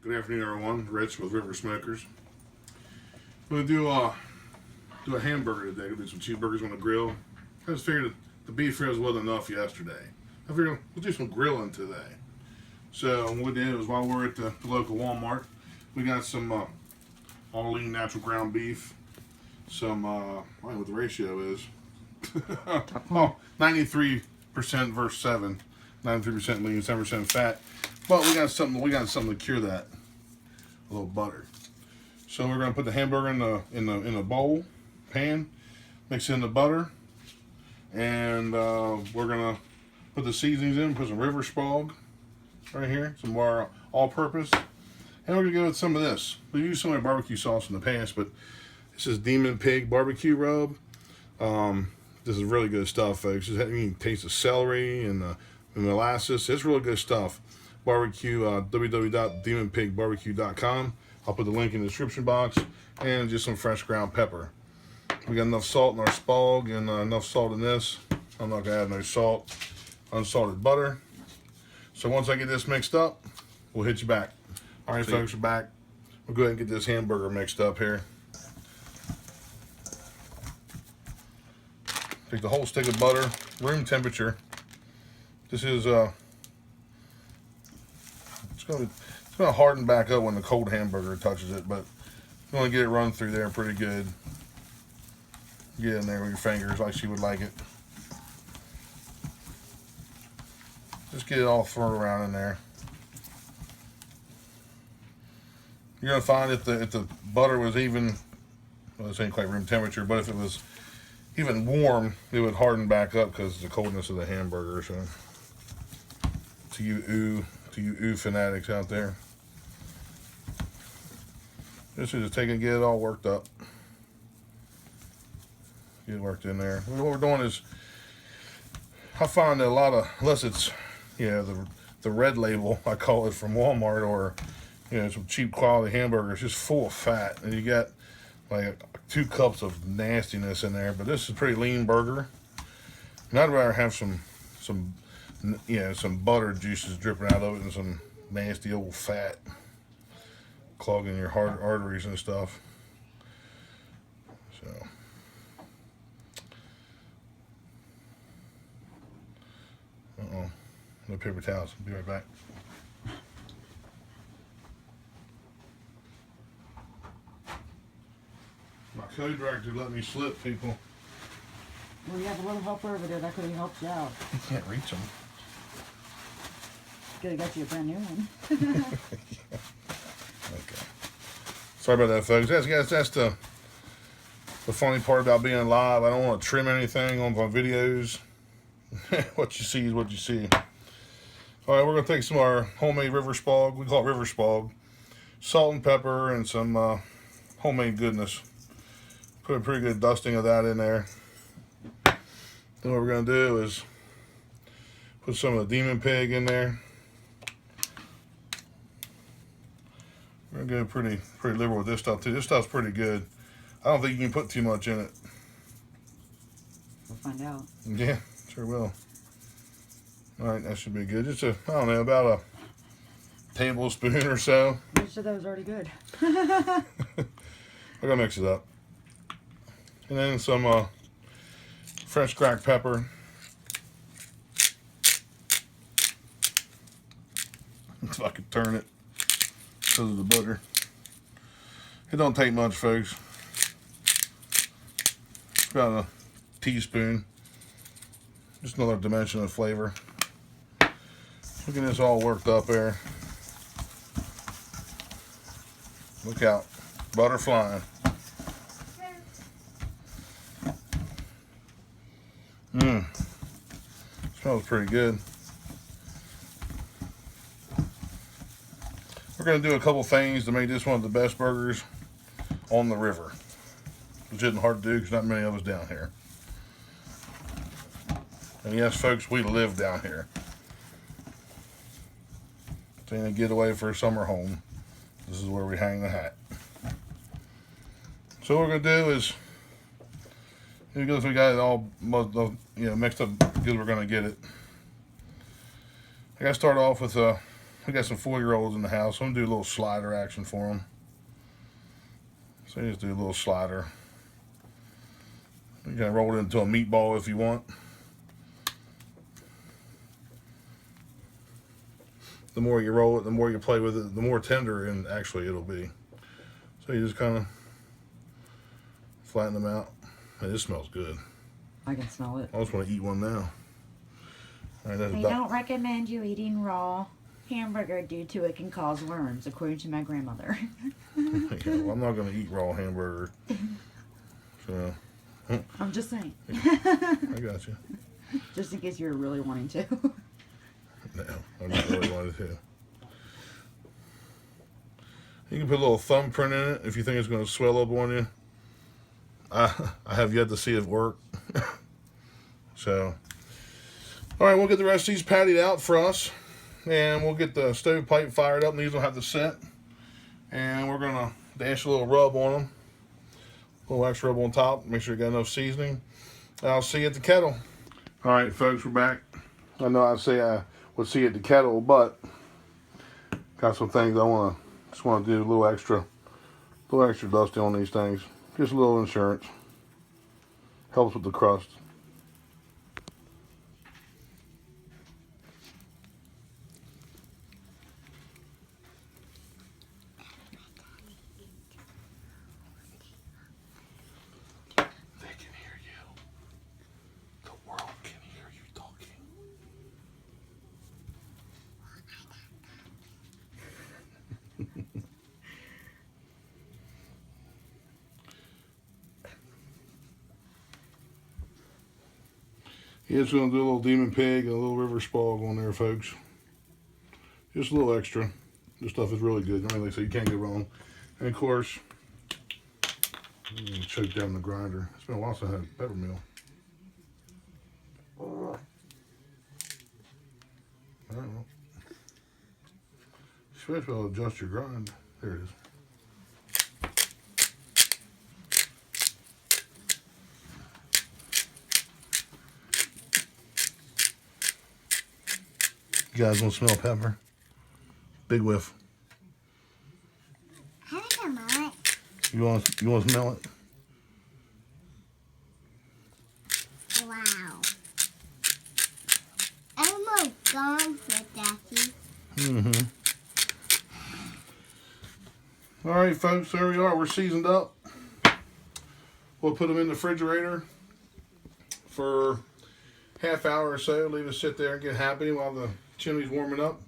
Good afternoon, everyone. Rich with River Smokers. I'm gonna do a hamburger today. Gonna do some cheeseburgers on the grill. I just figured the beef ribs wasn't enough yesterday. I figured we'll do some grilling today. So what we did was, while we're at the local Walmart, we got some all lean natural ground beef. Some I don't know what the ratio is. Oh, 93% versus 7. 93% lean, 7% fat. But we got something to cure that. A little butter. So we're gonna put the hamburger in a bowl, pan, mix in the butter, and we're gonna put the seasonings in. Put some river spog right here, some more all-purpose, and we're gonna go with some of this. We used some of the barbecue sauce in the past, but this is Pig BBQ Rub. This is really good stuff, folks. You can taste the celery and the molasses. It's really good stuff. Barbecue, www.demonpigbarbecue.com. I'll put the link in the description box, and just some fresh ground pepper. We got enough salt in our spog and enough salt in this. I'm not gonna add no salt. Unsalted butter. So once I get this mixed up, we'll hit you back. All right, folks, we're back. We'll go ahead and get this hamburger mixed up here. Take the whole stick of butter, room temperature. This is it's gonna harden back up when the cold hamburger touches it, but you want to get it run through there pretty good. Get in there with your fingers like she would like it. Just get it all thrown around in there. You're gonna find if the butter was even, well, this ain't quite room temperature, but if it was even warm, it would harden back up because of the coldness of the hamburger. So to you fanatics out there, this is just take and get it all worked up. Get it worked in there. What we're doing is, I find that a lot of, unless it's, the red label, I call it, from Walmart, or some cheap quality hamburgers, just full of fat, and you got like 2 cups of nastiness in there. But this is a pretty lean burger, and I'd rather have some butter juices dripping out of it and some nasty old fat clogging your arteries and stuff. So no paper towels. I'll be right back. My co-director let me slip, people. Well, you have a little helper over there that could have helped you out. You can't reach them. Could have got you a brand new one. Yeah. Okay. Sorry about that, folks. That's the funny part about being live. I don't want to trim anything on my videos. What you see is what you see. All right, we're going to take some of our homemade river spog. We call it river spog. Salt and pepper and some homemade goodness. Put a pretty good dusting of that in there. Then what we're going to do is put some of the Demon Pig in there. We're going to go pretty liberal with this stuff too. This stuff's pretty good. I don't think you can put too much in it. We'll find out. Yeah, sure will. All right, that should be good. Just about a tablespoon or so. You said that was already good. I'm gonna mix it up, and then some fresh cracked pepper. If I could turn it because of the butter. It don't take much, folks. About a teaspoon. Just another dimension of flavor. Look at this all worked up there. Look out. Butter flying. Smells pretty good. We're going to do a couple things to make this one of the best burgers on the river. Which isn't hard to do because not many of us down here. And yes, folks, we live down here. Taking a getaway for a summer home. This is where we hang the hat. So what we're gonna do is, because we got it all mixed up, because we're gonna get it. I gotta start off with we got some 4-year-olds in the house. I'm gonna do a little slider action for them. So you just do a little slider. You can roll it into a meatball if you want. The more you roll it, the more you play with it, the more tender and actually it'll be. So you just kind of flatten them out. And this smells good. I can smell it. I just want to eat one now. All right, that's They about... don't recommend you eating raw hamburger due to it can cause worms, according to my grandmother. Yeah, well, I'm not going to eat raw hamburger. So, I'm just saying. I got you. Just in case you were really wanting to. No, I'm not really wanting to. You can put a little thumbprint in it if you think it's going to swell up on you. I have yet to see it work. So, all right, we'll get the rest of these pattied out for us. And we'll get the stovepipe fired up. These will have to set. And we're going to dash a little rub on them. A little extra rub on top. Make sure you got enough seasoning. And I'll see you at the kettle. All right, folks, we're back. I know I say I would see you at the kettle, but got some things I just want to do a little extra dusty on these things. Just a little insurance. Helps with the crust. They can hear you. The world can hear you talking. Yeah, it's going to do a little demon pig and a little river spog on there, folks. Just a little extra. This stuff is really good. Like I said, you can't go wrong. And of course, choke down the grinder. It's been a while since I had a pepper meal. All right, well. You're supposed to be able to adjust your grind. There it is. You guys want to smell pepper? Big whiff. I think I might. You want to smell it? Wow. I'm almost gone for Daddy. Mm-hmm. All right, folks, there we are. We're seasoned up. We'll put them in the refrigerator for half hour or so. Leave it sit there and get happy while the chimney's warming up.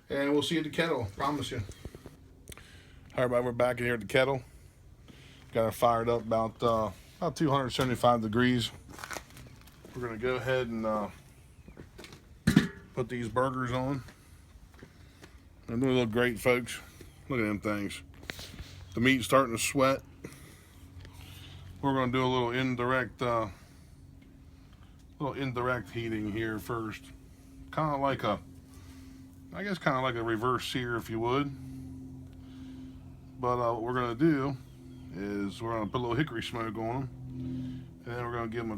And we'll see you at the kettle. Promise you. All right, everybody, we're back here at the kettle. Got it fired up about 275 degrees. We're going to go ahead and put these burgers on. And they look great, folks. Look at them things. The meat's starting to sweat. We're going to do a little indirect heating here first. Kind of like a reverse sear, if you would. But what we're going to do is we're going to put a little hickory smoke on them, and then we're going to give them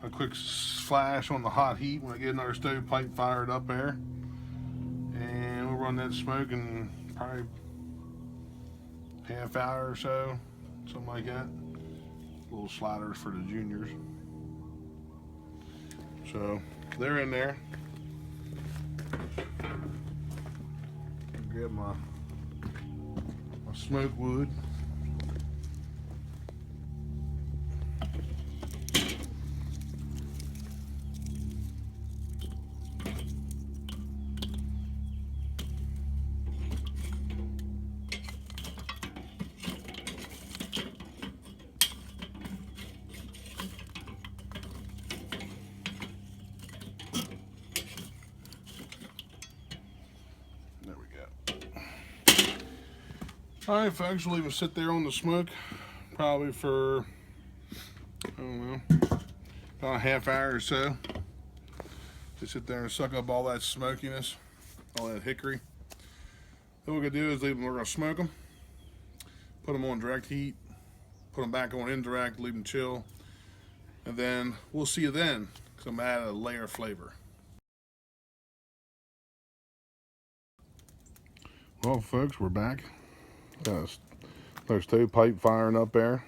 a quick flash on the hot heat when I get another stovepipe fired up there, and we'll run that smoke in probably half hour or so, something like that. Little sliders for the juniors. So they're in there. Grab my smoke wood. All right, folks, we'll leave them sit there on the smoke probably for, I don't know, about a half hour or so. Just sit there and suck up all that smokiness, all that hickory. Then what we're gonna do is we're gonna smoke them, put them on direct heat, put them back on indirect, leave them chill, and then we'll see you then, because I'm gonna add a layer of flavor. Well, folks, we're back. Got another stovepipe firing up there.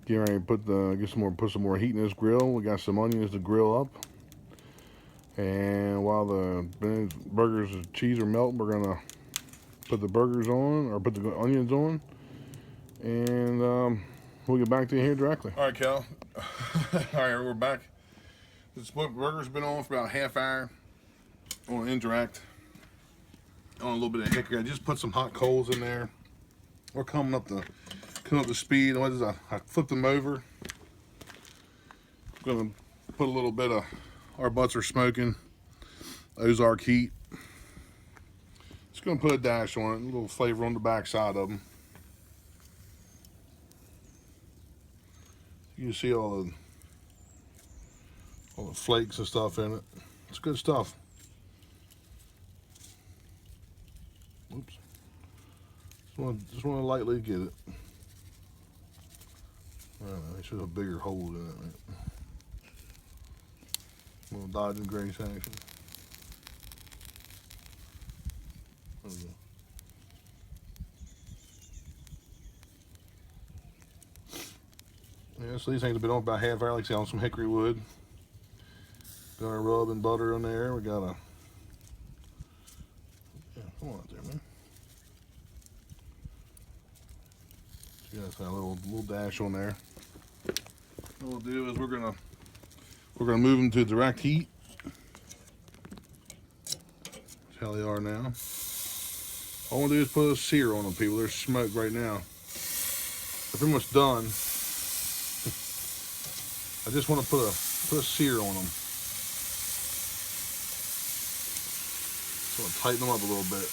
Getting ready to put some more heat in this grill. We got some onions to grill up. And while the burgers and cheese are melting, we're gonna put the burgers on, or put the onions on, and we'll get back to you here directly. All right, Cal. All right, we're back. This burger's been on for about a half hour on indirect. On a little bit of hickory. I just put some hot coals in there. We're coming up to speed. What is I flipped them over. I'm gonna put a little bit of our butts are smoking Ozark heat. Just gonna put a dash on it, a little flavor on the back side of them. You can see all the flakes and stuff in it. It's good stuff. Oops. Just want to lightly get it. I don't know, it should have a bigger hole in it. Right? A little dodge and grace action. There we go. Yeah, so these things have been on about half hour, like I say, on some hickory wood. Got our rub and butter in there. We got come on out there, man. So got a little dash on there. What we'll do is we're gonna move them to direct heat. That's how they are now. All I want to do is put a sear on them, people. They're smoked right now. They're pretty much done. I just want to put a sear on them. Just want to tighten them up a little bit.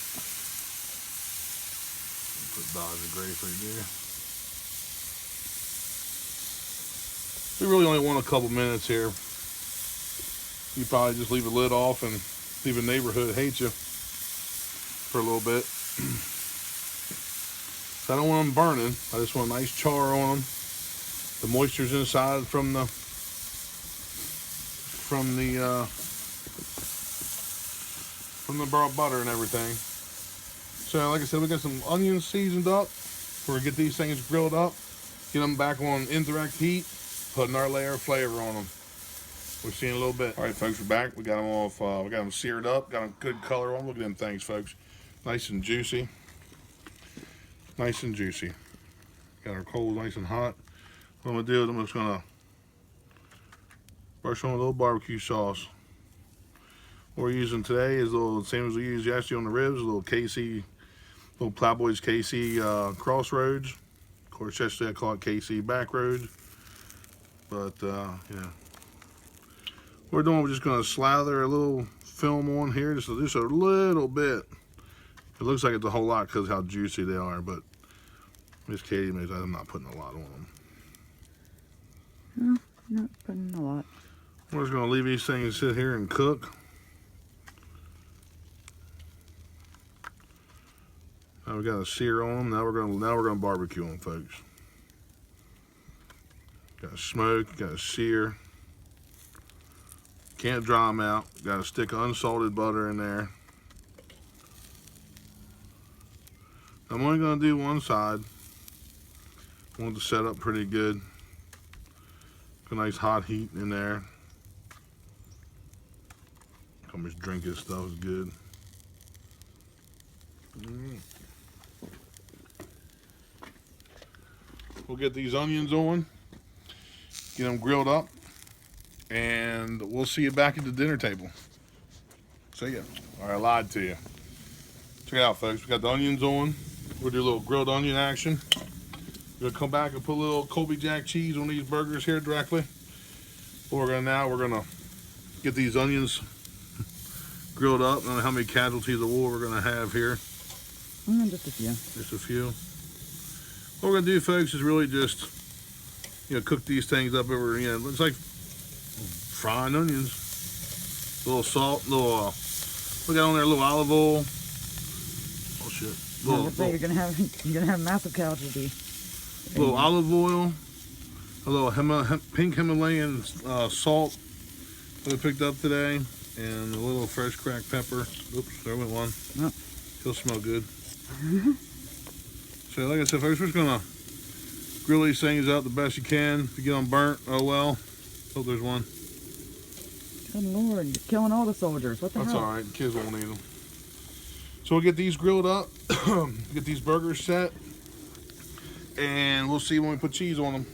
Put dodge and grace right there. We really only want a couple minutes here. You probably just leave the lid off and leave the neighborhood hate you for a little bit. So I don't want them burning. I just want a nice char on them. The moisture's inside from the butter and everything. So like I said, we got some onions seasoned up. We're gonna get these things grilled up, get them back on indirect heat, putting our layer of flavor on them. We'll see in a little bit. All right, folks, we're back. We got them off. We got them seared up. Got a good color on them. Look at them things, folks. Nice and juicy. Nice and juicy. Got our coals nice and hot. What I'm gonna do is I'm just gonna brush on a little barbecue sauce. What we're using today is the same as we used yesterday on the ribs. A little Plowboys KC Crossroads. Of course, yesterday I call it KC Backroads. But yeah, we're just gonna slather a little film on here, just a little bit. It looks like it's a whole lot because of how juicy they are, but Miss Katie knows I'm not putting a lot on them. No, not putting a lot. We're just gonna leave these things sit here and cook. Now we got a sear on them. Now we're gonna barbecue them, folks. Got a smoke, got a sear. Can't dry them out. Got a stick of unsalted butter in there. I'm only gonna do one side. I want to set up pretty good. A nice hot heat in there. How much drink this stuff is good. We'll get these onions on, get them grilled up, and we'll see you back at the dinner table. See ya. All right, I lied to you. Check it out, folks. We got the onions on. We'll do a little grilled onion action. We're gonna come back and put a little Colby Jack cheese on these burgers here directly. We're gonna get these onions grilled up. I don't know how many casualties of war we're gonna have here. Just a few. Just a few. What we're gonna do, folks, is really just cook these things up over. It's like frying onions. A little salt, we got on there a little olive oil. Oh shit! You're gonna have massive casualty. A little olive oil, a little pink Himalayan salt that we picked up today, and a little fresh cracked pepper. Oops, there went one. Oh. He'll smell good. So like I said, folks, we're just gonna grill these things out the best you can. If you get them burnt, oh well. Hope there's one. Good Lord, you're killing all the soldiers. What the That's hell? all right. The kids won't eat them. So we'll get these grilled up, get these burgers set, and we'll see when we put cheese on them.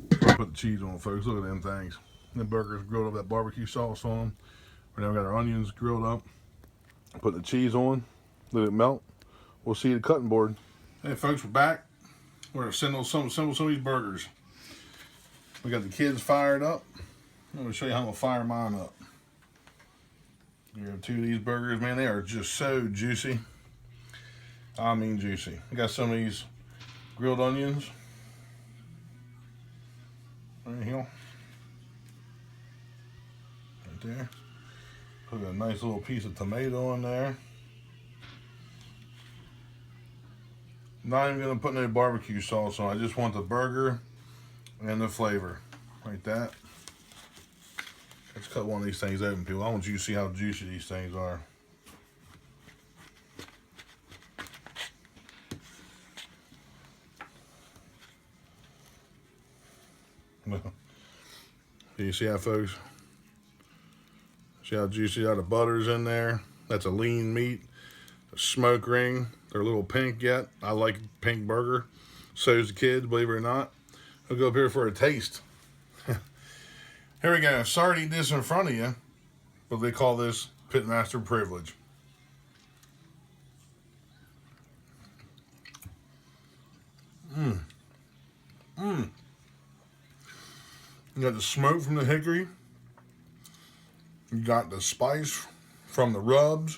Put the cheese on them, folks. Look at them things. The burgers grilled up, that barbecue sauce on them. Right now we got our onions grilled up. Put the cheese on, let it melt. We'll see the cutting board. Hey, folks, we're back. We're gonna assemble some of these burgers. We got the kids fired up. I'm gonna show you how I'm gonna fire mine up. You have 2 of these burgers, man. They are just so juicy. I mean juicy. I got some of these grilled onions. Right here. Right there. Put a nice little piece of tomato in there. Not even gonna put no barbecue sauce on. I just want the burger and the flavor. Like that. Let's cut one of these things open, people. I want you to see how juicy these things are. You see how, folks? See how juicy how the butter's in there? That's a lean meat. A smoke ring. They're a little pink yet. I like pink burger. So's the kids, believe it or not. I'll go up here for a taste. Here we go. Sorry to eat this in front of you, but they call this pitmaster privilege. You got the smoke from the hickory. You got the spice from the rubs,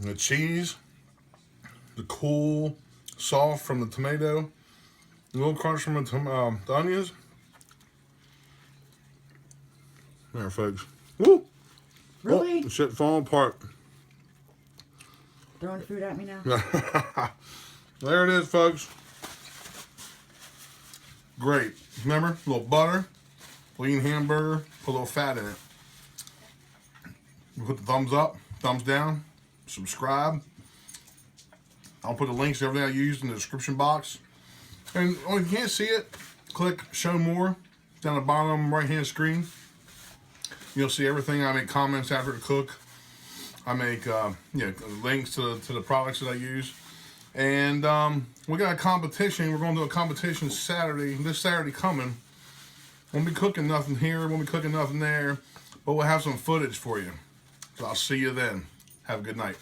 the cheese, the cool, soft from the tomato, a little crunch from the onions. There, folks. Woo! Really? Oh, shit falling apart. Throwing food at me now? There it is, folks. Great. Remember, a little butter, lean hamburger, put a little fat in it. You put the thumbs up, thumbs down, subscribe. I'll put the links to everything I used in the description box. And if you can't see it, click show more down the bottom right hand screen. You'll see everything. I make comments after the cook. I make links to the products that I use. And we got a competition. We're going to do a competition Saturday. This Saturday coming. Won't be cooking nothing here. Won't be cooking nothing there. But we'll have some footage for you. So I'll see you then. Have a good night.